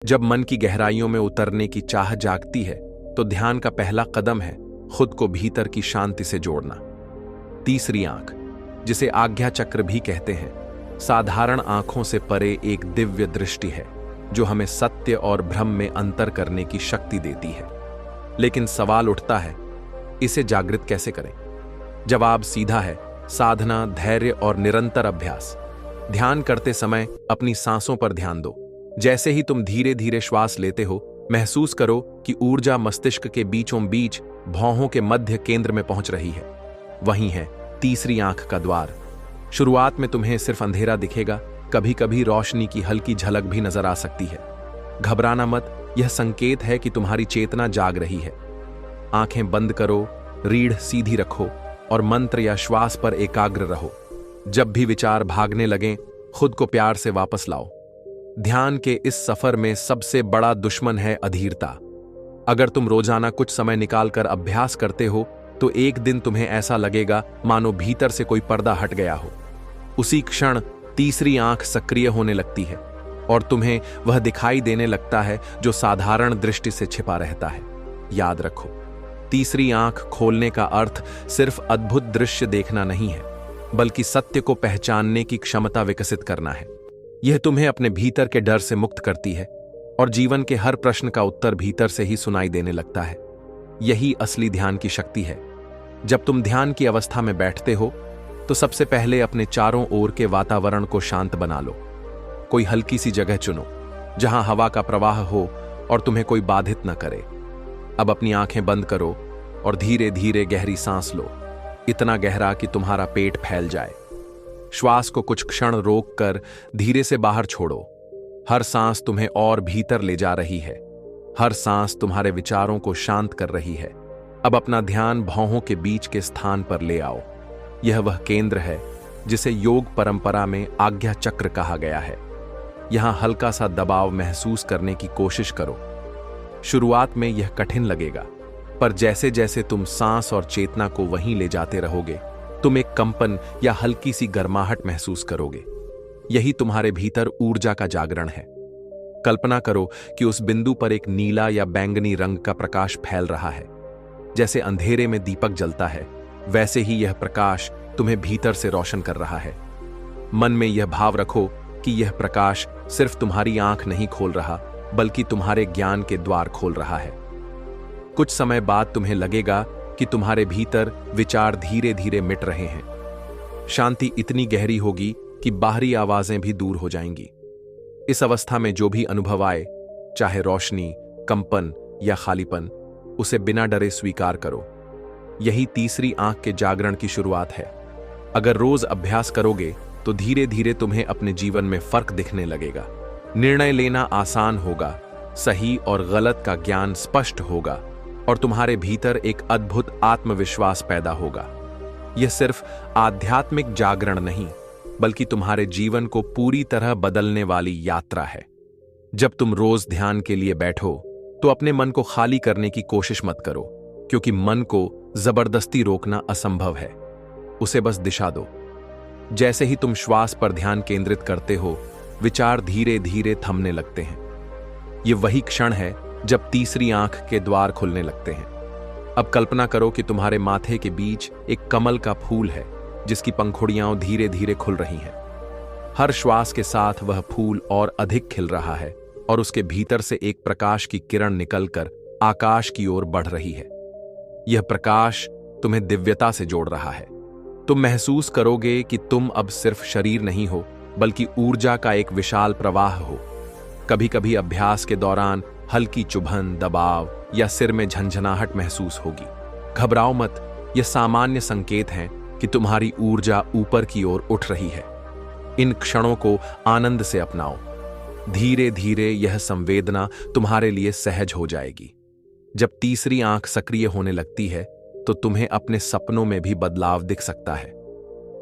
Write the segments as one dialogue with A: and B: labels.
A: जब मन की गहराइयों में उतरने की चाह जागती है तो ध्यान का पहला कदम है खुद को भीतर की शांति से जोड़ना। तीसरी आंख, जिसे आज्ञा चक्र भी कहते हैं, साधारण आंखों से परे एक दिव्य दृष्टि है जो हमें सत्य और भ्रम में अंतर करने की शक्ति देती है। लेकिन सवाल उठता है, इसे जागृत कैसे करें? जवाब सीधा है, साधना, धैर्य और निरंतर अभ्यास। ध्यान करते समय अपनी सांसों पर ध्यान दो। जैसे ही तुम धीरे धीरे श्वास लेते हो, महसूस करो कि ऊर्जा मस्तिष्क के बीचों बीच भौहों के मध्य केंद्र में पहुंच रही है। वहीं है तीसरी आंख का द्वार। शुरुआत में तुम्हें सिर्फ अंधेरा दिखेगा, कभी कभी रोशनी की हल्की झलक भी नजर आ सकती है। घबराना मत, यह संकेत है कि तुम्हारी चेतना जाग रही है। आंखें बंद करो, रीढ़ सीधी रखो और मंत्र या श्वास पर एकाग्र रहो। जब भी विचार भागने लगें, खुद को प्यार से वापस लाओ। ध्यान के इस सफर में सबसे बड़ा दुश्मन है अधीरता। अगर तुम रोजाना कुछ समय निकालकर अभ्यास करते हो तो एक दिन तुम्हें ऐसा लगेगा मानो भीतर से कोई पर्दा हट गया हो। उसी क्षण तीसरी आंख सक्रिय होने लगती है और तुम्हें वह दिखाई देने लगता है जो साधारण दृष्टि से छिपा रहता है। याद रखो, तीसरी आंख खोलने का अर्थ सिर्फ अद्भुत दृश्य देखना नहीं है, बल्कि सत्य को पहचानने की क्षमता विकसित करना है। यह तुम्हें अपने भीतर के डर से मुक्त करती है और जीवन के हर प्रश्न का उत्तर भीतर से ही सुनाई देने लगता है। यही असली ध्यान की शक्ति है। जब तुम ध्यान की अवस्था में बैठते हो तो सबसे पहले अपने चारों ओर के वातावरण को शांत बना लो। कोई हल्की सी जगह चुनो जहां हवा का प्रवाह हो और तुम्हें कोई बाधित न करे। अब अपनी आंखें बंद करो और धीरे धीरे गहरी सांस लो, इतना गहरा कि तुम्हारा पेट फैल जाए। श्वास को कुछ क्षण रोककर धीरे से बाहर छोड़ो। हर सांस तुम्हें और भीतर ले जा रही है। हर सांस तुम्हारे विचारों को शांत कर रही है। अब अपना ध्यान भौहों के बीच के स्थान पर ले आओ। यह वह केंद्र है जिसे योग परंपरा में आज्ञा चक्र कहा गया है। यहां हल्का सा दबाव महसूस करने की कोशिश करो। शुरुआत में यह कठिन लगेगा, पर जैसे जैसे तुम सांस और चेतना को वहीं ले जाते रहोगे, तुम एक कंपन या हल्की सी गर्माहट महसूस करोगे। यही तुम्हारे भीतर ऊर्जा का जागरण है। कल्पना करो कि उस बिंदु पर एक नीला या बैंगनी रंग का प्रकाश फैल रहा है। जैसे अंधेरे में दीपक जलता है, वैसे ही यह प्रकाश तुम्हें भीतर से रोशन कर रहा है। मन में यह भाव रखो कि यह प्रकाश सिर्फ तुम्हारी आंख नहीं खोल रहा, बल्कि तुम्हारे ज्ञान के द्वार खोल रहा है। कुछ समय बाद तुम्हें लगेगा कि तुम्हारे भीतर विचार धीरे धीरे मिट रहे हैं। शांति इतनी गहरी होगी कि बाहरी आवाजें भी दूर हो जाएंगी। इस अवस्था में जो भी अनुभव आए, चाहे रोशनी, कंपन या खालीपन, उसे बिना डरे स्वीकार करो। यही तीसरी आंख के जागरण की शुरुआत है। अगर रोज अभ्यास करोगे तो धीरे धीरे तुम्हें अपने जीवन में फर्क दिखने लगेगा। निर्णय लेना आसान होगा, सही और गलत का ज्ञान स्पष्ट होगा और तुम्हारे भीतर एक अद्भुत आत्मविश्वास पैदा होगा। यह सिर्फ आध्यात्मिक जागरण नहीं, बल्कि तुम्हारे जीवन को पूरी तरह बदलने वाली यात्रा है। जब तुम रोज ध्यान के लिए बैठो तो अपने मन को खाली करने की कोशिश मत करो, क्योंकि मन को जबरदस्ती रोकना असंभव है। उसे बस दिशा दो। जैसे ही तुम श्वास पर ध्यान केंद्रित करते हो, विचार धीरे धीरे थमने लगते हैं। यह वही क्षण है जब तीसरी आंख के द्वार खुलने लगते हैं। अब कल्पना करो कि तुम्हारे माथे के बीच एक कमल का फूल है जिसकी पंखुड़ियां धीरे धीरे खुल रही हैं। हर श्वास के साथ वह फूल और अधिक खिल रहा है और उसके भीतर से एक प्रकाश की किरण निकलकर आकाश की ओर बढ़ रही है। यह प्रकाश तुम्हें दिव्यता से जोड़ रहा है। तुम महसूस करोगे कि तुम अब सिर्फ शरीर नहीं हो, बल्कि ऊर्जा का एक विशाल प्रवाह हो। कभी कभी अभ्यास के दौरान हल्की चुभन, दबाव या सिर में झंझनाहट महसूस होगी। घबराओ मत, यह सामान्य संकेत हैं कि तुम्हारी ऊर्जा ऊपर की ओर उठ रही है। इन क्षणों को आनंद से अपनाओ। धीरे धीरे यह संवेदना तुम्हारे लिए सहज हो जाएगी। जब तीसरी आंख सक्रिय होने लगती है तो तुम्हें अपने सपनों में भी बदलाव दिख सकता है।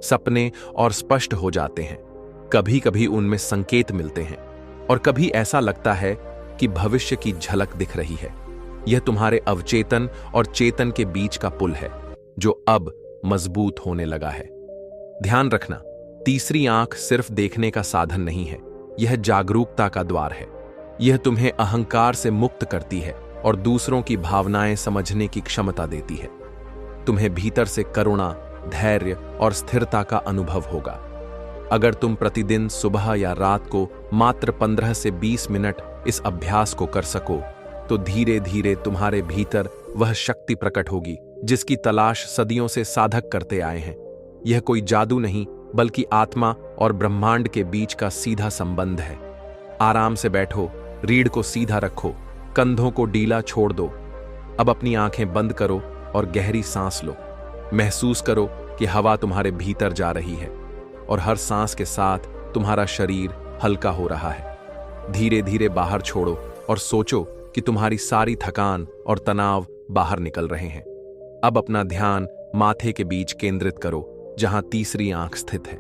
A: सपने और स्पष्ट हो जाते हैं। कभी कभी उनमें संकेत मिलते हैं और कभी ऐसा लगता है कि भविष्य की झलक दिख रही है। यह तुम्हारे अवचेतन और चेतन के बीच का पुल है जो अब मजबूत होने लगा है। ध्यान रखना, तीसरी आंख सिर्फ देखने का साधन नहीं है, यह जागरूकता का द्वार है। यह तुम्हें अहंकार से मुक्त करती है और दूसरों की भावनाएं समझने की क्षमता देती है। तुम्हें भीतर से करुणा, धैर्य और स्थिरता का अनुभव होगा। अगर तुम प्रतिदिन सुबह या रात को मात्र 15 से 20 मिनट इस अभ्यास को कर सको, तो धीरे धीरे तुम्हारे भीतर वह शक्ति प्रकट होगी जिसकी तलाश सदियों से साधक करते आए हैं। यह कोई जादू नहीं, बल्कि आत्मा और ब्रह्मांड के बीच का सीधा संबंध है। आराम से बैठो, रीढ़ को सीधा रखो, कंधों को ढीला छोड़ दो। अब अपनी आंखें बंद करो और गहरी सांस लो। महसूस करो कि हवा तुम्हारे भीतर जा रही है और हर सांस के साथ तुम्हारा शरीर हल्का हो रहा है। धीरे धीरे बाहर छोड़ो और सोचो कि तुम्हारी सारी थकान और तनाव बाहर निकल रहे हैं। अब अपना ध्यान माथे के बीच केंद्रित करो, जहां तीसरी आंख स्थित है।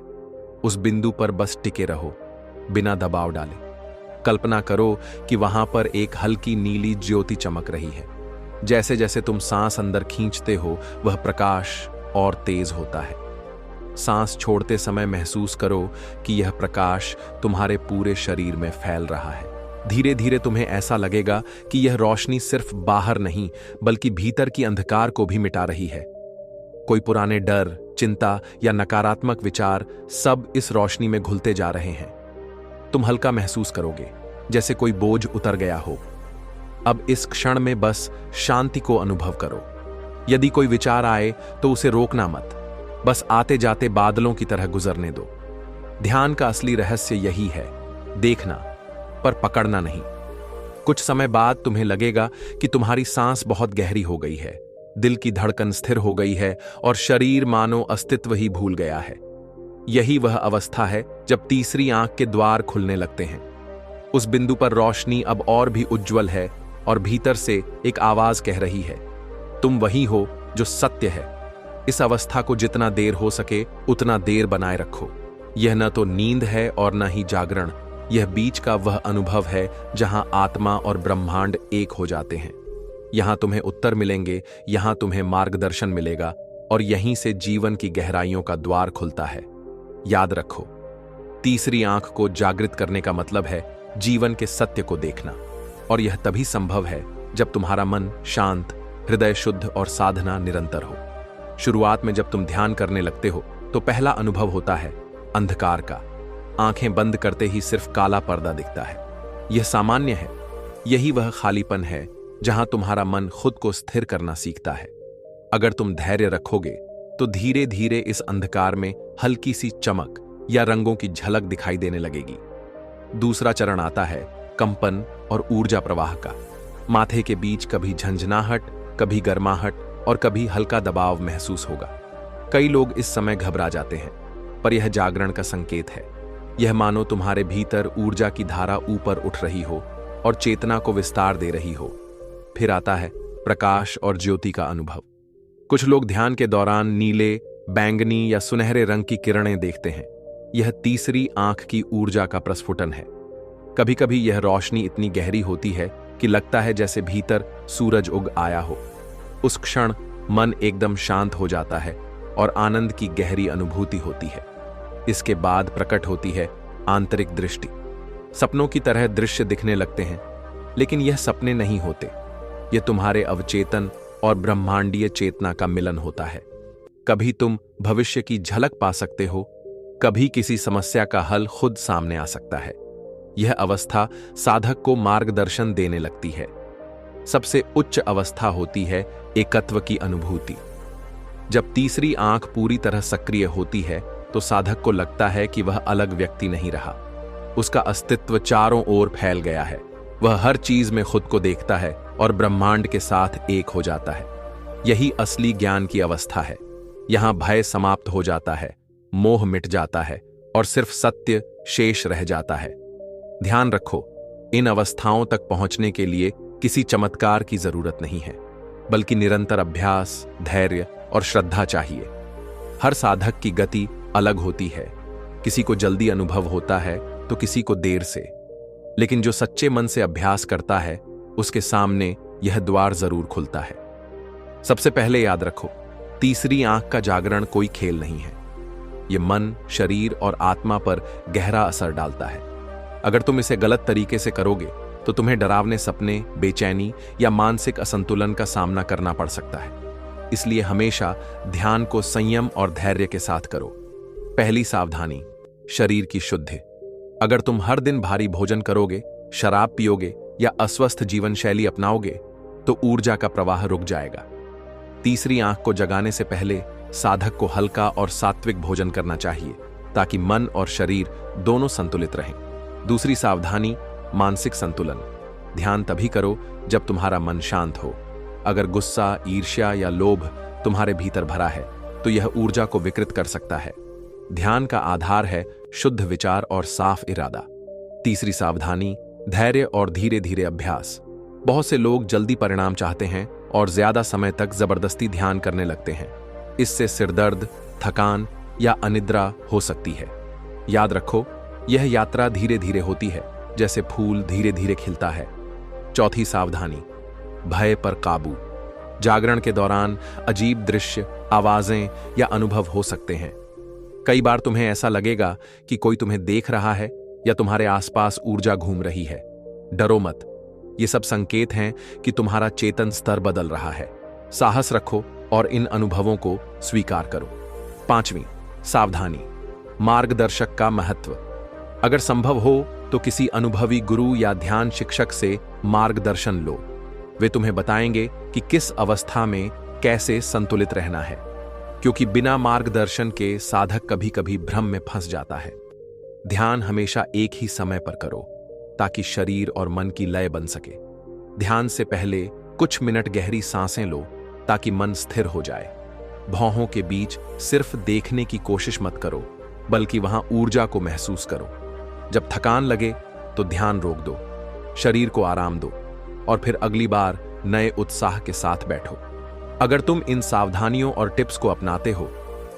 A: उस बिंदु पर बस टिके रहो, बिना दबाव डाले। कल्पना करो कि वहां पर एक हल्की नीली ज्योति चमक रही है। जैसे जैसे तुम सांस अंदर खींचते हो, वह प्रकाश और तेज होता है। सांस छोड़ते समय महसूस करो कि यह प्रकाश तुम्हारे पूरे शरीर में फैल रहा है। धीरे धीरे तुम्हें ऐसा लगेगा कि यह रोशनी सिर्फ बाहर नहीं, बल्कि भीतर की अंधकार को भी मिटा रही है। कोई पुराने डर, चिंता या नकारात्मक विचार सब इस रोशनी में घुलते जा रहे हैं। तुम हल्का महसूस करोगे, जैसे कोई बोझ उतर गया हो। अब इस क्षण में बस शांति को अनुभव करो। यदि कोई विचार आए तो उसे रोकना मत, बस आते जाते बादलों की तरह गुजरने दो। ध्यान का असली रहस्य यही है, देखना पर पकड़ना नहीं। कुछ समय बाद तुम्हें लगेगा कि तुम्हारी सांस बहुत गहरी हो गई है, दिल की धड़कन स्थिर हो गई है और शरीर मानो अस्तित्व ही भूल गया है। यही वह अवस्था है जब तीसरी आंख के द्वार खुलने लगते हैं। उस बिंदु पर रोशनी अब और भी उज्जवल है और भीतर से एक आवाज कह रही है, तुम वही हो जो सत्य है। इस अवस्था को जितना देर हो सके उतना देर बनाए रखो। यह न तो नींद है और न ही जागरण, यह बीच का वह अनुभव है जहां आत्मा और ब्रह्मांड एक हो जाते हैं। यहां तुम्हें उत्तर मिलेंगे, यहां तुम्हें मार्गदर्शन मिलेगा और यहीं से जीवन की गहराइयों का द्वार खुलता है। याद रखो, तीसरी आंख को जागृत करने का मतलब है जीवन के सत्य को देखना, और यह तभी संभव है जब तुम्हारा मन शांत, हृदय शुद्ध और साधना निरंतर हो। शुरुआत में जब तुम ध्यान करने लगते हो तो पहला अनुभव होता है अंधकार का। आंखें बंद करते ही सिर्फ काला पर्दा दिखता है। यह सामान्य है। यही वह खालीपन है जहां तुम्हारा मन खुद को स्थिर करना सीखता है। अगर तुम धैर्य रखोगे तो धीरे धीरे इस अंधकार में हल्की सी चमक या रंगों की झलक दिखाई देने लगेगी। दूसरा चरण आता है कंपन और ऊर्जा प्रवाह का। माथे के बीच कभी झंझनाहट, कभी गर्माहट और कभी हल्का दबाव महसूस होगा। कई लोग इस समय घबरा जाते हैं, पर यह जागरण का संकेत है। यह मानो तुम्हारे भीतर ऊर्जा की धारा ऊपर उठ रही हो और चेतना को विस्तार दे रही हो। फिर आता है प्रकाश और ज्योति का अनुभव। कुछ लोग ध्यान के दौरान नीले, बैंगनी या सुनहरे रंग की किरणें देखते हैं। यह तीसरी आंख की ऊर्जा का प्रस्फुटन है। कभी कभी यह रोशनी इतनी गहरी होती है कि लगता है जैसे भीतर सूरज उग आया हो। उस क्षण मन एकदम शांत हो जाता है और आनंद की गहरी अनुभूति होती है। इसके बाद प्रकट होती है आंतरिक दृष्टि। सपनों की तरह दृश्य दिखने लगते हैं, लेकिन यह सपने नहीं होते। यह तुम्हारे अवचेतन और ब्रह्मांडीय चेतना का मिलन होता है। कभी तुम भविष्य की झलक पा सकते हो, कभी किसी समस्या का हल खुद सामने आ सकता है। यह अवस्था साधक को मार्गदर्शन देने लगती है। सबसे उच्च अवस्था होती है एकत्व की अनुभूति। जब तीसरी आंख पूरी तरह सक्रिय होती है तो साधक को लगता है कि वह अलग व्यक्ति नहीं रहा। उसका अस्तित्व चारों ओर फैल गया है। वह हर चीज में खुद को देखता है और ब्रह्मांड के साथ एक हो जाता है। यही असली ज्ञान की अवस्था है। यहां भय समाप्त हो जाता है, मोह मिट जाता है और सिर्फ सत्य शेष रह जाता है। ध्यान रखो, इन अवस्थाओं तक पहुंचने के लिए किसी चमत्कार की जरूरत नहीं है, बल्कि निरंतर अभ्यास, धैर्य और श्रद्धा चाहिए। हर साधक की गति अलग होती है। किसी को जल्दी अनुभव होता है तो किसी को देर से, लेकिन जो सच्चे मन से अभ्यास करता है उसके सामने यह द्वार जरूर खुलता है। सबसे पहले याद रखो, तीसरी आंख का जागरण कोई खेल नहीं है। यह मन, शरीर और आत्मा पर गहरा असर डालता है। अगर तुम इसे गलत तरीके से करोगे तो तुम्हें डरावने सपने, बेचैनी या मानसिक असंतुलन का सामना करना पड़ सकता है। इसलिए हमेशा ध्यान को संयम और धैर्य के साथ करो। पहली सावधानी, शरीर की शुद्धि। अगर तुम हर दिन भारी भोजन करोगे, शराब पियोगे या अस्वस्थ जीवन शैली अपनाओगे तो ऊर्जा का प्रवाह रुक जाएगा। तीसरी आंख को जगाने से पहले साधक को हल्का और सात्विक भोजन करना चाहिए ताकि मन और शरीर दोनों संतुलित रहें। दूसरी सावधानी, मानसिक संतुलन। ध्यान तभी करो जब तुम्हारा मन शांत हो। अगर गुस्सा, ईर्ष्या या लोभ तुम्हारे भीतर भरा है तो यह ऊर्जा को विकृत कर सकता है। ध्यान का आधार है शुद्ध विचार और साफ इरादा। तीसरी सावधानी, धैर्य और धीरे धीरे अभ्यास। बहुत से लोग जल्दी परिणाम चाहते हैं और ज्यादा समय तक जबरदस्ती ध्यान करने लगते हैं। इससे सिरदर्द, थकान या अनिद्रा हो सकती है। याद रखो, यह यात्रा धीरे धीरे होती है, जैसे फूल धीरे धीरे खिलता है। चौथी सावधानी, भय पर काबू। जागरण के दौरान अजीब दृश्य, आवाजें या अनुभव हो सकते हैं। कई बार तुम्हें ऐसा लगेगा कि कोई तुम्हें देख रहा है या तुम्हारे आसपास ऊर्जा घूम रही है। डरो मत, ये सब संकेत हैं कि तुम्हारा चेतन स्तर बदल रहा है। साहस रखो और इन अनुभवों को स्वीकार करो। पांचवीं सावधानी, मार्गदर्शक का महत्व। अगर संभव हो तो किसी अनुभवी गुरु या ध्यान शिक्षक से मार्गदर्शन लो। वे तुम्हें बताएंगे कि किस अवस्था में कैसे संतुलित रहना है, क्योंकि बिना मार्गदर्शन के साधक कभी कभी भ्रम में फंस जाता है। ध्यान हमेशा एक ही समय पर करो ताकि शरीर और मन की लय बन सके। ध्यान से पहले कुछ मिनट गहरी सांसें लो ताकि मन स्थिर हो जाए। भौहों के बीच सिर्फ देखने की कोशिश मत करो, बल्कि वहां ऊर्जा को महसूस करो। जब थकान लगे तो ध्यान रोक दो, शरीर को आराम दो और फिर अगली बार नए उत्साह के साथ बैठो। अगर तुम इन सावधानियों और टिप्स को अपनाते हो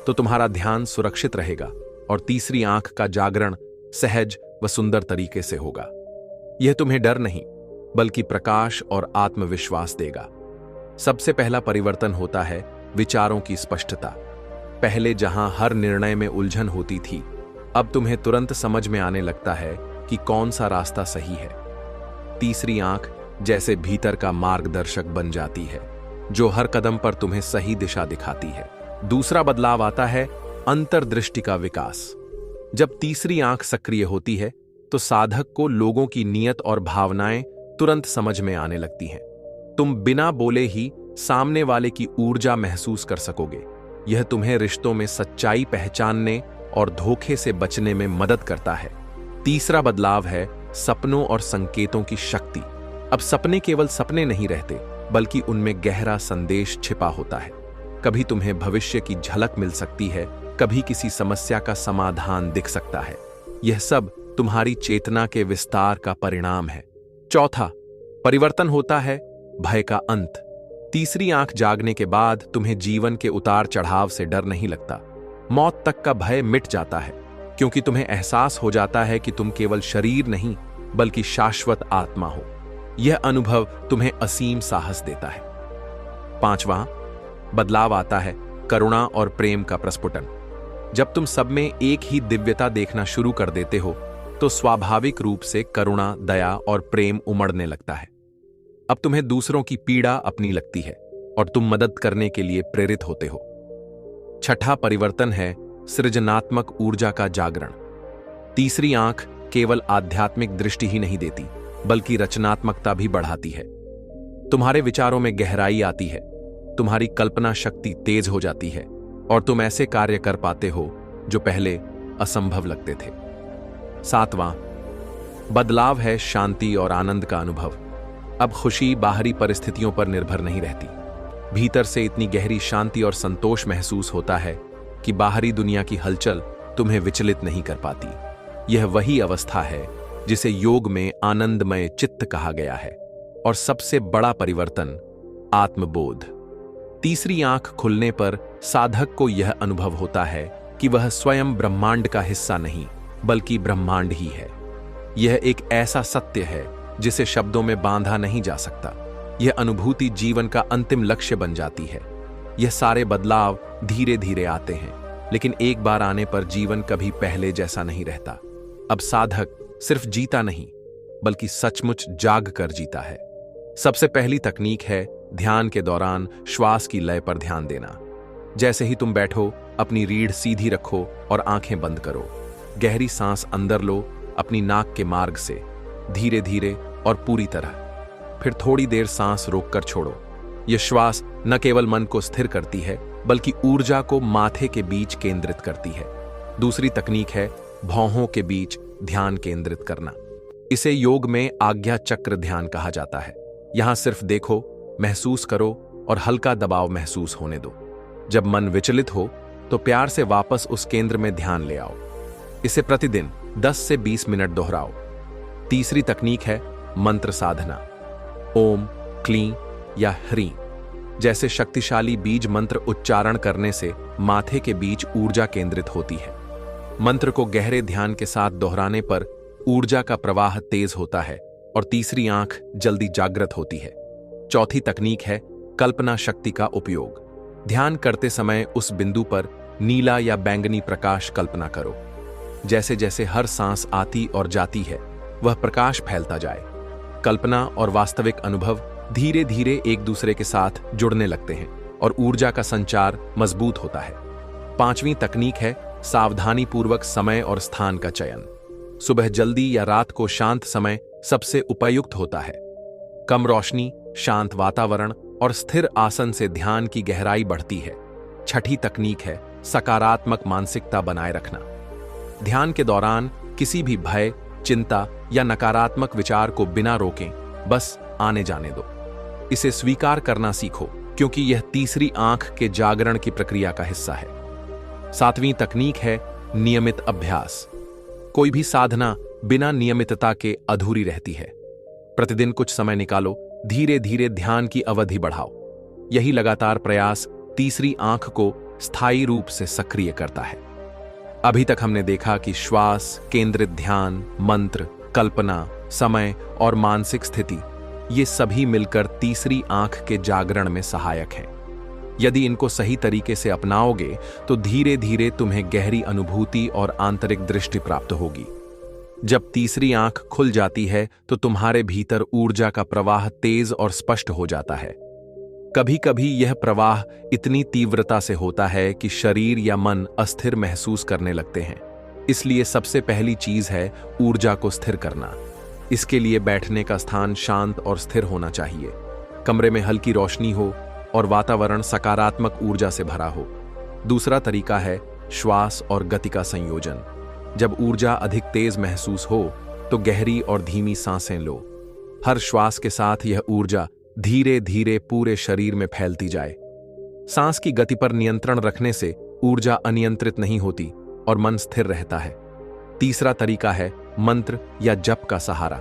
A: तो तुम्हारा ध्यान सुरक्षित रहेगा और तीसरी आंख का जागरण सहज व सुंदर तरीके से होगा। यह तुम्हें डर नहीं बल्कि प्रकाश और आत्मविश्वास देगा। सबसे पहला परिवर्तन होता है विचारों की स्पष्टता। पहले जहां हर निर्णय में उलझन होती थी, अब तुम्हें तुरंत समझ में आने लगता है कि कौन सा रास्ता सही है। तीसरी आंख जैसे भीतर का मार्गदर्शक बन जाती है, जो हर कदम पर तुम्हें सही दिशा दिखाती है। दूसरा बदलाव आता है अंतर्दृष्टि का विकास। जब तीसरी आंख सक्रिय होती है तो साधक को लोगों की नीयत और भावनाएं तुरंत समझ में आने लगती हैं। तुम बिना बोले ही सामने वाले की ऊर्जा महसूस कर सकोगे। यह तुम्हें रिश्तों में सच्चाई पहचानने और धोखे से बचने में मदद करता है। तीसरा बदलाव है सपनों और संकेतों की शक्ति। अब सपने केवल सपने नहीं रहते, बल्कि उनमें गहरा संदेश छिपा होता है। कभी तुम्हें भविष्य की झलक मिल सकती है, कभी किसी समस्या का समाधान दिख सकता है। यह सब तुम्हारी चेतना के विस्तार का परिणाम है। चौथा परिवर्तन होता है भय का अंत। तीसरी आंख जागने के बाद तुम्हें जीवन के उतार चढ़ाव से डर नहीं लगता। मौत तक का भय मिट जाता है, क्योंकि तुम्हें एहसास हो जाता है कि तुम केवल शरीर नहीं बल्कि शाश्वत आत्मा हो। यह अनुभव तुम्हें असीम साहस देता है। पांचवां बदलाव आता है करुणा और प्रेम का प्रस्फुटन। जब तुम सब में एक ही दिव्यता देखना शुरू कर देते हो तो स्वाभाविक रूप से करुणा, दया और प्रेम उमड़ने लगता है। अब तुम्हें दूसरों की पीड़ा अपनी लगती है और तुम मदद करने के लिए प्रेरित होते हो। छठा परिवर्तन है सृजनात्मक ऊर्जा का जागरण। तीसरी आंख केवल आध्यात्मिक दृष्टि ही नहीं देती, बल्कि रचनात्मकता भी बढ़ाती है। तुम्हारे विचारों में गहराई आती है, तुम्हारी कल्पना शक्ति तेज हो जाती है और तुम ऐसे कार्य कर पाते हो जो पहले असंभव लगते थे। सातवां बदलाव है शांति और आनंद का अनुभव। अब खुशी बाहरी परिस्थितियों पर निर्भर नहीं रहती। भीतर से इतनी गहरी शांति और संतोष महसूस होता है कि बाहरी दुनिया की हलचल तुम्हें विचलित नहीं कर पाती। यह वही अवस्था है जिसे योग में आनंदमय चित्त कहा गया है। और सबसे बड़ा परिवर्तन आत्मबोध। तीसरी आंख खुलने पर साधक को यह अनुभव होता है कि वह स्वयं ब्रह्मांड का हिस्सा नहीं बल्कि ब्रह्मांड ही है। यह एक ऐसा सत्य है जिसे शब्दों में बांधा नहीं जा सकता। यह अनुभूति जीवन का अंतिम लक्ष्य बन जाती है। यह सारे बदलाव धीरे धीरे आते हैं, लेकिन एक बार आने पर जीवन कभी पहले जैसा नहीं रहता। अब साधक सिर्फ जीता नहीं बल्कि सचमुच जाग कर जीता है। सबसे पहली तकनीक है ध्यान के दौरान श्वास की लय पर ध्यान देना। जैसे ही तुम बैठो, अपनी रीढ़ सीधी रखो और आंखें बंद करो। गहरी सांस अंदर लो अपनी नाक के मार्ग से, धीरे धीरे और पूरी तरह। फिर थोड़ी देर सांस रोककर छोड़ो। यह श्वास न केवल मन को स्थिर करती है, बल्कि ऊर्जा को माथे के बीच केंद्रित करती है। दूसरी तकनीक है भौहों के बीच ध्यान केंद्रित करना। इसे योग में आज्ञा चक्र ध्यान कहा जाता है। यहां सिर्फ देखो, महसूस करो और हल्का दबाव महसूस होने दो। जब मन विचलित हो तो प्यार से वापस उस केंद्र में ध्यान ले आओ। इसे प्रतिदिन 10 से 20 मिनट दोहराओ। तीसरी तकनीक है मंत्र साधना। ओम, क्लीं या ह्रीं जैसे शक्तिशाली बीज मंत्र उच्चारण करने से माथे के बीच ऊर्जा केंद्रित होती है। मंत्र को गहरे ध्यान के साथ दोहराने पर ऊर्जा का प्रवाह तेज होता है और तीसरी आंख जल्दी जागृत होती है। चौथी तकनीक है कल्पना शक्ति का उपयोग। ध्यान करते समय उस बिंदु पर नीला या बैंगनी प्रकाश कल्पना करो। जैसे जैसे हर सांस आती और जाती है, वह प्रकाश फैलता जाए। कल्पना और वास्तविक अनुभव धीरे धीरे एक दूसरे के साथ जुड़ने लगते हैं और ऊर्जा का संचार मजबूत होता है। पांचवीं तकनीक है सावधानीपूर्वक समय और स्थान का चयन। सुबह जल्दी या रात को शांत समय सबसे उपयुक्त होता है। कम रोशनी, शांत वातावरण और स्थिर आसन से ध्यान की गहराई बढ़ती है। छठी तकनीक है सकारात्मक मानसिकता बनाए रखना। ध्यान के दौरान किसी भी भय, चिंता या नकारात्मक विचार को बिना रोके बस आने जाने दो। इसे स्वीकार करना सीखो, क्योंकि यह तीसरी आंख के जागरण की प्रक्रिया का हिस्सा है। सातवीं तकनीक है नियमित अभ्यास। कोई भी साधना बिना नियमितता के अधूरी रहती है। प्रतिदिन कुछ समय निकालो, धीरे धीरे ध्यान की अवधि बढ़ाओ। यही लगातार प्रयास तीसरी आंख को स्थायी रूप से सक्रिय करता है। अभी तक हमने देखा कि श्वास, केंद्रित ध्यान, मंत्र, कल्पना, समय और मानसिक स्थिति, ये सभी मिलकर तीसरी आंख के जागरण में सहायक हैं। यदि इनको सही तरीके से अपनाओगे तो धीरे धीरे तुम्हें गहरी अनुभूति और आंतरिक दृष्टि प्राप्त होगी। जब तीसरी आंख खुल जाती है तो तुम्हारे भीतर ऊर्जा का प्रवाह तेज और स्पष्ट हो जाता है। कभी कभी यह प्रवाह इतनी तीव्रता से होता है कि शरीर या मन अस्थिर महसूस करने लगते हैं। इसलिए सबसे पहली चीज है ऊर्जा को स्थिर करना। इसके लिए बैठने का स्थान शांत और स्थिर होना चाहिए। कमरे में हल्की रोशनी हो और वातावरण सकारात्मक ऊर्जा से भरा हो। दूसरा तरीका है श्वास और गति का संयोजन। जब ऊर्जा अधिक तेज महसूस हो तो गहरी और धीमी सांसें लो। हर श्वास के साथ यह ऊर्जा धीरे धीरे पूरे शरीर में फैलती जाए। सांस की गति पर नियंत्रण रखने से ऊर्जा अनियंत्रित नहीं होती और मन स्थिर रहता है। तीसरा तरीका है मंत्र या जप का सहारा।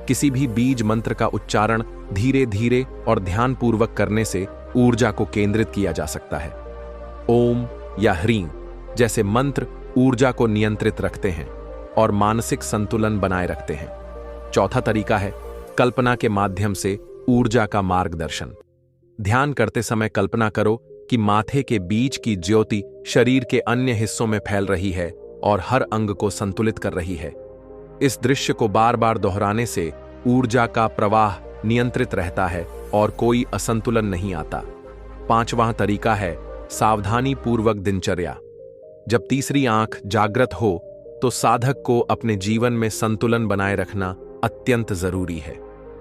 A: किसी भी बीज मंत्र का उच्चारण धीरे धीरे और ध्यानपूर्वक करने से ऊर्जा को केंद्रित किया जा सकता है। ओम या ह्रीं जैसे मंत्र ऊर्जा को नियंत्रित रखते हैं और मानसिक संतुलन बनाए रखते हैं। चौथा तरीका है कल्पना के माध्यम से ऊर्जा का मार्गदर्शन। ध्यान करते समय कल्पना करो कि माथे के बीच की ज्योति शरीर के अन्य हिस्सों में फैल रही है और हर अंग को संतुलित कर रही है। इस दृश्य को बार बार दोहराने से ऊर्जा का प्रवाह नियंत्रित रहता है और कोई असंतुलन नहीं आता। पांचवां तरीका है सावधानीपूर्वक दिनचर्या। जब तीसरी आंख जागृत हो तो साधक को अपने जीवन में संतुलन बनाए रखना अत्यंत जरूरी है।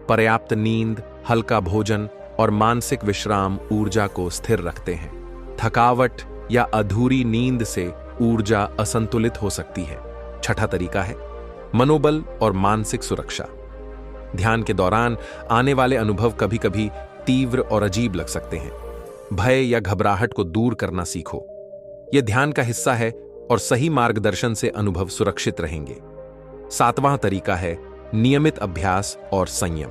A: पर्याप्त नींद, हल्का भोजन और मानसिक विश्राम ऊर्जा को स्थिर रखते हैं। थकावट या अधूरी नींद से ऊर्जा असंतुलित हो सकती है। छठा तरीका है मनोबल और मानसिक सुरक्षा। ध्यान के दौरान आने वाले अनुभव कभी कभी तीव्र और अजीब लग सकते हैं। भय या घबराहट को दूर करना सीखो। यह ध्यान का हिस्सा है और सही मार्गदर्शन से अनुभव सुरक्षित रहेंगे। सातवां तरीका है नियमित अभ्यास और संयम।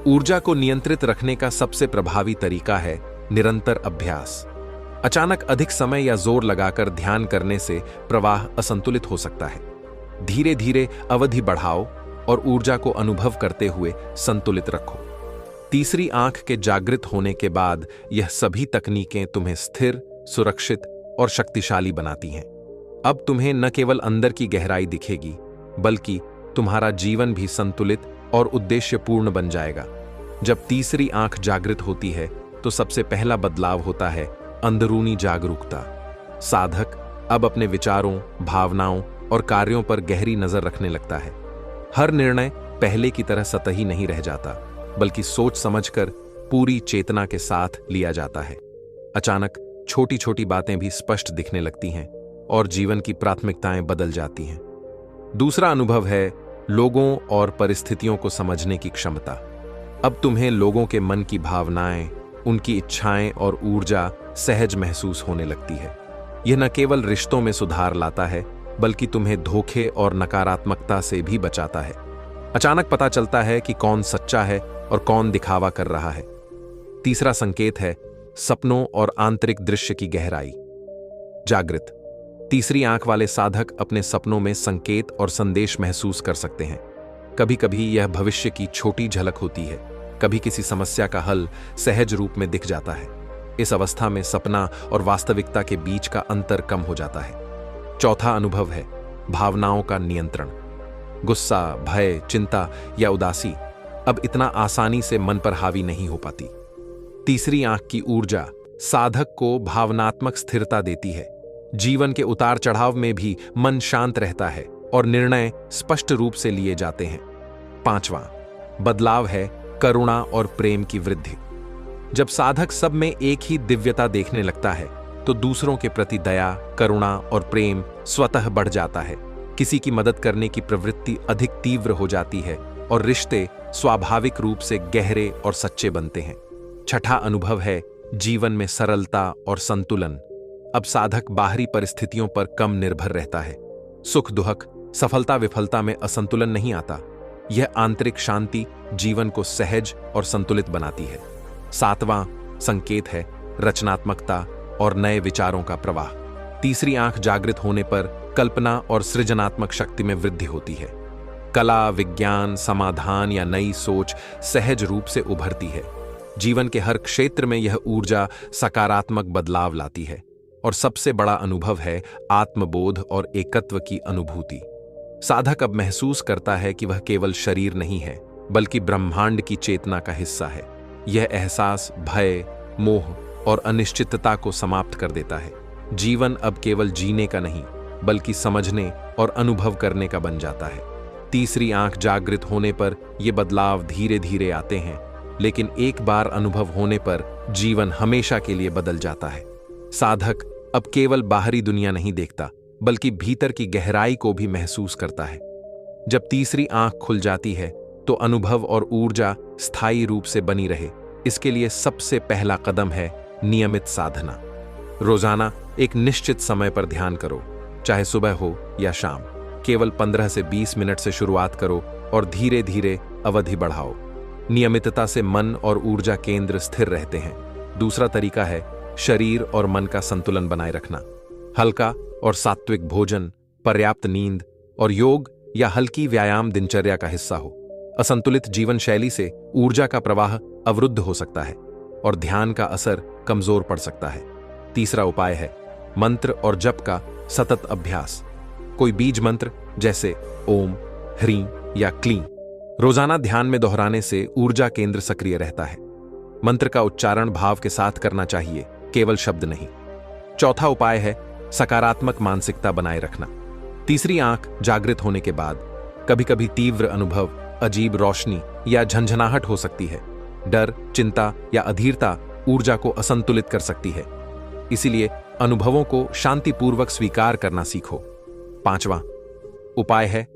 A: ऊर्जा को नियंत्रित रखने का सबसे प्रभावी तरीका है निरंतर अभ्यास। अचानक अधिक समय या जोर लगाकर ध्यान करने से प्रवाह असंतुलित हो सकता है। धीरे धीरे अवधि बढ़ाओ और ऊर्जा को अनुभव करते हुए संतुलित रखो। तीसरी आंख के जागृत होने के बाद यह सभी तकनीकें तुम्हें स्थिर, सुरक्षित और शक्तिशाली बनाती हैं। अब तुम्हें न केवल अंदर की गहराई दिखेगी, बल्कि तुम्हारा जीवन भी संतुलित और उद्देश्यपूर्ण बन जाएगा। जब तीसरी आंख जागृत होती है तो सबसे पहला बदलाव होता है अंदरूनी जागरूकता। साधक अब अपने विचारों, भावनाओं और कार्यों पर गहरी नजर रखने लगता है। हर निर्णय पहले की तरह सतही नहीं रह जाता, बल्कि सोच समझकर पूरी चेतना के साथ लिया जाता है। अचानक छोटी छोटी बातें भी स्पष्ट दिखने लगती हैं और जीवन की प्राथमिकताएं बदल जाती हैं। दूसरा अनुभव है लोगों और परिस्थितियों को समझने की क्षमता। अब तुम्हें लोगों के मन की भावनाएं, उनकी इच्छाएं और ऊर्जा सहज महसूस होने लगती है। यह न केवल रिश्तों में सुधार लाता है, बल्कि तुम्हें धोखे और नकारात्मकता से भी बचाता है। अचानक पता चलता है कि कौन सच्चा है और कौन दिखावा कर रहा है। तीसरा संकेत है सपनों और आंतरिक दृश्य की गहराई। जागृत तीसरी आंख वाले साधक अपने सपनों में संकेत और संदेश महसूस कर सकते हैं। कभी कभी यह भविष्य की छोटी झलक होती है, कभी किसी समस्या का हल सहज रूप में दिख जाता है। इस अवस्था में सपना और वास्तविकता के बीच का अंतर कम हो जाता है। चौथा अनुभव है भावनाओं का नियंत्रण। गुस्सा, भय, चिंता या उदासी अब इतना आसानी से मन पर हावी नहीं हो पाती। तीसरी आंख की ऊर्जा साधक को भावनात्मक स्थिरता देती है। जीवन के उतार चढ़ाव में भी मन शांत रहता है और निर्णय स्पष्ट रूप से लिए जाते हैं। पांचवां बदलाव है करुणा और प्रेम की वृद्धि। जब साधक सब में एक ही दिव्यता देखने लगता है तो दूसरों के प्रति दया, करुणा और प्रेम स्वतः बढ़ जाता है। किसी की मदद करने की प्रवृत्ति अधिक तीव्र हो जाती है और रिश्ते स्वाभाविक रूप से गहरे और सच्चे बनते हैं। छठा अनुभव है जीवन में सरलता और संतुलन। अब साधक बाहरी परिस्थितियों पर कम निर्भर रहता है। सुख दुख, सफलता विफलता में असंतुलन नहीं आता। यह आंतरिक शांति जीवन को सहज और संतुलित बनाती है। सातवां संकेत है रचनात्मकता और नए विचारों का प्रवाह। तीसरी आंख जागृत होने पर कल्पना और सृजनात्मक शक्ति में वृद्धि होती है। कला, विज्ञान, समाधान या नई सोच सहज रूप से उभरती है। जीवन के हर क्षेत्र में यह ऊर्जा सकारात्मक बदलाव लाती है। और सबसे बड़ा अनुभव है आत्मबोध और एकत्व की अनुभूति। साधक अब महसूस करता है कि वह केवल शरीर नहीं है, बल्कि ब्रह्मांड की चेतना का हिस्सा है। यह एहसास भय, मोह और अनिश्चितता को समाप्त कर देता है। जीवन अब केवल जीने का नहीं, बल्कि समझने और अनुभव करने का बन जाता है। तीसरी आंख जागृत होने पर ये बदलाव धीरे धीरे आते हैं, लेकिन एक बार अनुभव होने पर जीवन हमेशा के लिए बदल जाता है। साधक अब केवल बाहरी दुनिया नहीं देखता, बल्कि भीतर की गहराई को भी महसूस करता है। जब तीसरी आंख खुल जाती है तो अनुभव और ऊर्जा स्थायी रूप से बनी रहे, इसके लिए सबसे पहला कदम है नियमित साधना। रोजाना एक निश्चित समय पर ध्यान करो, चाहे सुबह हो या शाम। केवल 15 से 20 मिनट से शुरुआत करो और धीरे धीरे अवधि बढ़ाओ। नियमितता से मन और ऊर्जा केंद्र स्थिर रहते हैं। दूसरा तरीका है शरीर और मन का संतुलन बनाए रखना। हल्का और सात्विक भोजन, पर्याप्त नींद और योग या हल्की व्यायाम दिनचर्या का हिस्सा हो। असंतुलित जीवन शैली से ऊर्जा का प्रवाह अवरुद्ध हो सकता है और ध्यान का असर कमजोर पड़ सकता है। तीसरा उपाय है मंत्र और जप का सतत अभ्यास। कोई बीज मंत्र जैसे ओम, ह्रीं या क्लीं रोजाना ध्यान में दोहराने से ऊर्जा केंद्र सक्रिय रहता है। मंत्र का उच्चारण भाव के साथ करना चाहिए, केवल शब्द नहीं। चौथा उपाय है सकारात्मक मानसिकता बनाए रखना। तीसरी आंख जागृत होने के बाद कभी कभी तीव्र अनुभव, अजीब रोशनी या झंझनाहट हो सकती है। डर, चिंता या अधीरता ऊर्जा को असंतुलित कर सकती है। इसीलिए अनुभवों को शांतिपूर्वक स्वीकार करना सीखो। पांचवा उपाय है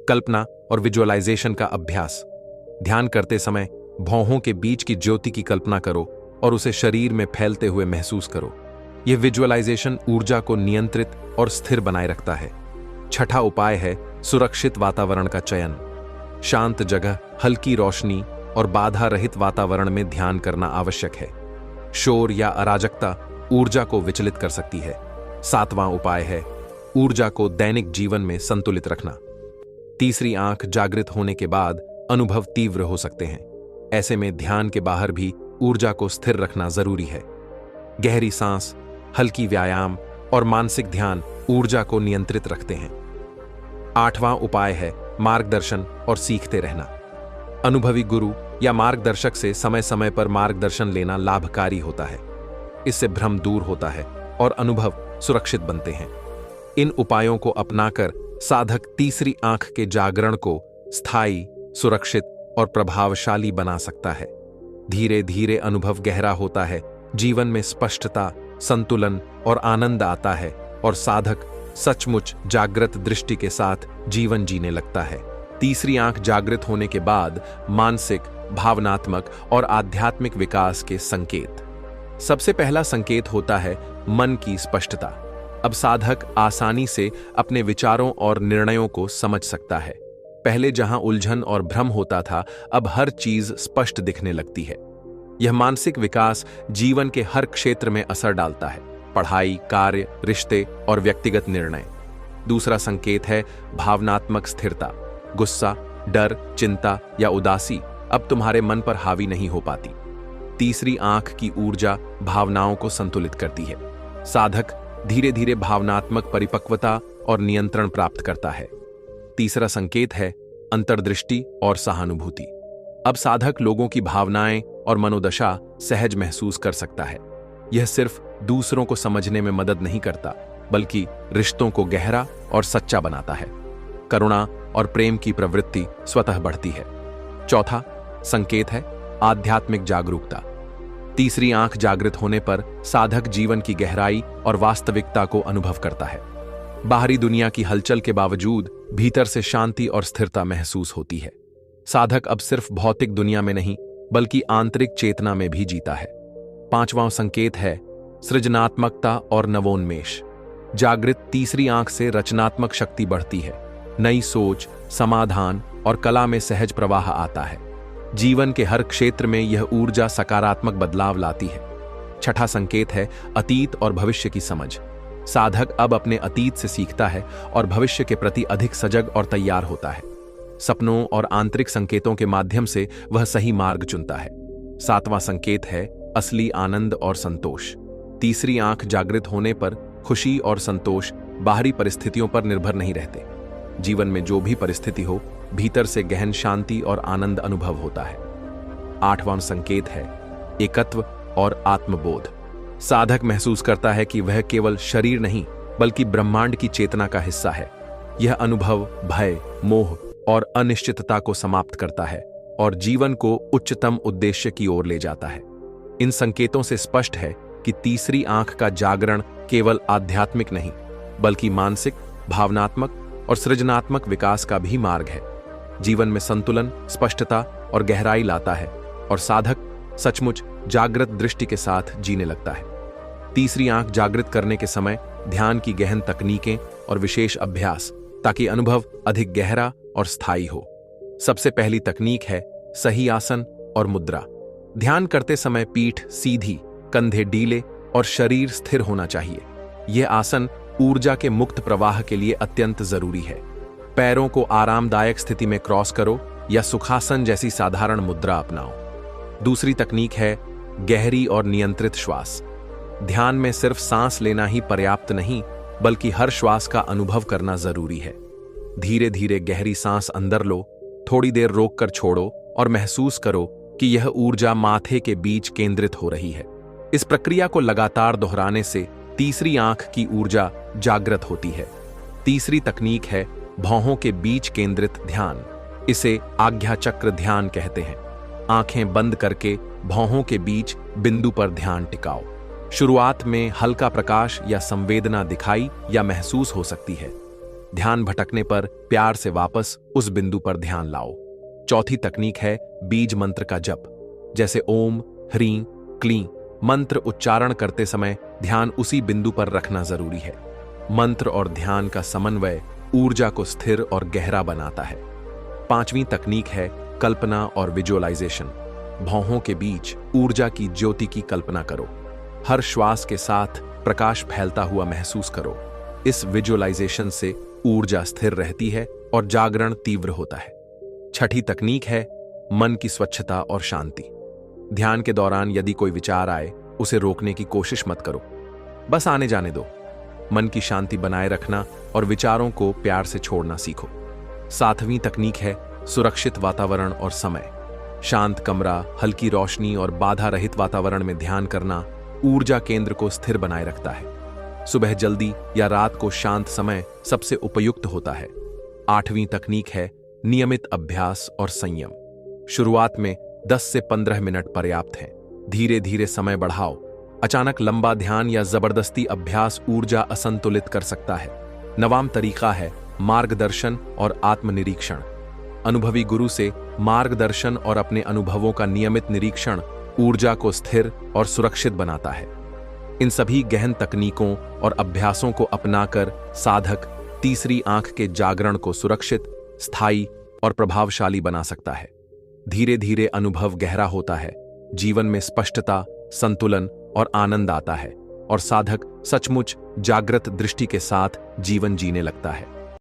A: कल्पना और विजुअलाइजेशन का अभ्यास। ध्यान करते समय भौहों के बीच की ज्योति की कल्पना करो और उसे शरीर में फैलते हुए महसूस करो। यह विजुअलाइजेशन ऊर्जा को नियंत्रित और स्थिर बनाए रखता है। छठा उपाय है सुरक्षित वातावरण का चयन। शांत जगह, हल्की रोशनी और बाधा रहित वातावरण में ध्यान करना आवश्यक है। शोर या अराजकता ऊर्जा को विचलित कर सकती है। सातवां उपाय है ऊर्जा को दैनिक जीवन में संतुलित रखना। तीसरी आंख जागृत होने के बाद अनुभव तीव्र हो सकते हैं। ऐसे में ध्यान के बाहर भी ऊर्जा को स्थिर रखना जरूरी है। गहरी सांस, हल्की व्यायाम और मानसिक ध्यान ऊर्जा को नियंत्रित रखते हैं। आठवां उपाय है मार्गदर्शन और सीखते रहना। अनुभवी गुरु या मार्गदर्शक से समय समय पर मार्गदर्शन लेना लाभकारी होता है। इससे भ्रम दूर होता है और अनुभव सुरक्षित बनते हैं। इन उपायों को अपनाकर साधक तीसरी आंख के जागरण को स्थायी, सुरक्षित और प्रभावशाली बना सकता है। धीरे धीरे अनुभव गहरा होता है, जीवन में स्पष्टता, संतुलन और आनंद आता है और साधक सचमुच जागृत दृष्टि के साथ जीवन जीने लगता है। तीसरी आंख जागृत होने के बाद मानसिक, भावनात्मक और आध्यात्मिक विकास के संकेत। सबसे पहला संकेत होता है मन की स्पष्टता। अब साधक आसानी से अपने विचारों और निर्णयों को समझ सकता है। पहले जहां उलझन और भ्रम होता था, अब हर चीज स्पष्ट दिखने लगती है। यह मानसिक विकास जीवन के हर क्षेत्र में असर डालता है, पढ़ाई, कार्य, रिश्ते और व्यक्तिगत निर्णय। दूसरा संकेत है भावनात्मक स्थिरता। गुस्सा, डर, चिंता या उदासी अब तुम्हारे मन पर हावी नहीं हो पाती। तीसरी आंख की ऊर्जा भावनाओं को संतुलित करती है। साधक धीरे धीरे भावनात्मक परिपक्वता और नियंत्रण प्राप्त करता है। तीसरा संकेत है अंतर्दृष्टि और सहानुभूति। अब साधक लोगों की भावनाएं और मनोदशा सहज महसूस कर सकता है। यह सिर्फ दूसरों को समझने में मदद नहीं करता, बल्कि रिश्तों को गहरा और सच्चा बनाता है। करुणा और प्रेम की प्रवृत्ति स्वतः बढ़ती है। चौथा संकेत है आध्यात्मिक जागरूकता। तीसरी आंख जागृत होने पर साधक जीवन की गहराई और वास्तविकता को अनुभव करता है। बाहरी दुनिया की हलचल के बावजूद भीतर से शांति और स्थिरता महसूस होती है। साधक अब सिर्फ भौतिक दुनिया में नहीं, बल्कि आंतरिक चेतना में भी जीता है। पांचवां संकेत है सृजनात्मकता और नवोन्मेष। जागृत तीसरी आंख से रचनात्मक शक्ति बढ़ती है। नई सोच, समाधान और कला में सहज प्रवाह आता है। जीवन के हर क्षेत्र में यह ऊर्जा सकारात्मक बदलाव लाती है। छठा संकेत है अतीत और भविष्य की समझ। साधक अब अपने अतीत से सीखता है और भविष्य के प्रति अधिक सजग और तैयार होता है। सपनों और आंतरिक संकेतों के माध्यम से वह सही मार्ग चुनता है। सातवां संकेत है असली आनंद और संतोष। तीसरी आंख जागृत होने पर खुशी और संतोष बाहरी परिस्थितियों पर निर्भर नहीं रहते। जीवन में जो भी परिस्थिति हो, भीतर से गहन शांति और आनंद अनुभव होता है। आठवां संकेत है एकत्व और आत्मबोध। साधक महसूस करता है कि वह केवल शरीर नहीं, बल्कि ब्रह्मांड की चेतना का हिस्सा है। यह अनुभव भय, मोह और अनिश्चितता को समाप्त करता है और जीवन को उच्चतम उद्देश्य की ओर ले जाता है। इन संकेतों से स्पष्ट है कि तीसरी आंख का जागरण केवल आध्यात्मिक नहीं, बल्कि मानसिक, भावनात्मक और सृजनात्मक विकास का भी मार्ग है। जीवन में संतुलन, स्पष्टता और गहराई लाता है और साधक सचमुच जागृत दृष्टि के साथ जीने लगता है। तीसरी आंख जागृत करने के समय ध्यान की गहन तकनीकें और विशेष अभ्यास, ताकि अनुभव अधिक गहरा और स्थायी हो। सबसे पहली तकनीक है सही आसन और मुद्रा। ध्यान करते समय पीठ सीधी, कंधे ढीले और शरीर स्थिर होना चाहिए। यह आसन ऊर्जा के मुक्त प्रवाह के लिए अत्यंत जरूरी है। पैरों को आरामदायक स्थिति में क्रॉस करो या सुखासन जैसी साधारण मुद्रा अपनाओ। दूसरी तकनीक है गहरी और नियंत्रित श्वास। ध्यान में सिर्फ सांस लेना ही पर्याप्त नहीं, बल्कि हर श्वास का अनुभव करना जरूरी है। धीरे धीरे गहरी सांस अंदर लो, थोड़ी देर रोककर छोड़ो और महसूस करो कि यह ऊर्जा माथे के बीच केंद्रित हो रही है। इस प्रक्रिया को लगातार दोहराने से तीसरी आंख की ऊर्जा जागृत होती है। तीसरी तकनीक है भौहों के बीच केंद्रित ध्यान। इसे आज्ञा चक्र ध्यान कहते हैं। आंखें बंद करके भौहों के बीच बिंदु पर ध्यान टिकाओ। शुरुआत में हल्का प्रकाश या संवेदना दिखाई या महसूस हो सकती है। ध्यान भटकने पर प्यार से वापस उस बिंदु पर ध्यान लाओ। चौथी तकनीक है बीज मंत्र का जप। जैसे ओम, ह्रीं, क्लीं मंत्र उच्चारण करते समय ध्यान उसी बिंदु पर रखना जरूरी है। मंत्र और ध्यान का समन्वय ऊर्जा को स्थिर और गहरा बनाता है। पांचवी तकनीक है कल्पना और विजुअलाइजेशन। भौहों के बीच ऊर्जा की ज्योति की कल्पना करो। हर श्वास के साथ प्रकाश फैलता हुआ महसूस करो। इस विजुअलाइजेशन से ऊर्जा स्थिर रहती है और जागरण तीव्र होता है। छठी तकनीक है मन की स्वच्छता और शांति। ध्यान के दौरान यदि कोई विचार आए, उसे रोकने की कोशिश मत करो, बस आने जाने दो। मन की शांति बनाए रखना और विचारों को प्यार से छोड़ना सीखो। सातवीं तकनीक है सुरक्षित वातावरण और समय। शांत कमरा, हल्की रोशनी और बाधा रहित वातावरण में ध्यान करना ऊर्जा केंद्र को स्थिर बनाए रखता है। सुबह जल्दी या रात को शांत समय सबसे उपयुक्त होता है। आठवीं तकनीक है नियमित अभ्यास और संयम। शुरुआत में 10 से 15 मिनट पर्याप्त है। धीरे धीरे समय बढ़ाओ। अचानक लंबा ध्यान या जबरदस्ती अभ्यास ऊर्जा असंतुलित कर सकता है। नवाम तरीका है मार्गदर्शन और आत्मनिरीक्षण। अनुभवी गुरु से मार्गदर्शन और अपने अनुभवों का नियमित निरीक्षण ऊर्जा को स्थिर और सुरक्षित बनाता है। इन सभी गहन तकनीकों और अभ्यासों को अपनाकर साधक तीसरी आंख के जागरण को सुरक्षित, स्थायी और प्रभावशाली बना सकता है। धीरे धीरे अनुभव गहरा होता है, जीवन में स्पष्टता, संतुलन और आनंद आता है और साधक सचमुच जागृत दृष्टि के साथ जीवन जीने लगता है।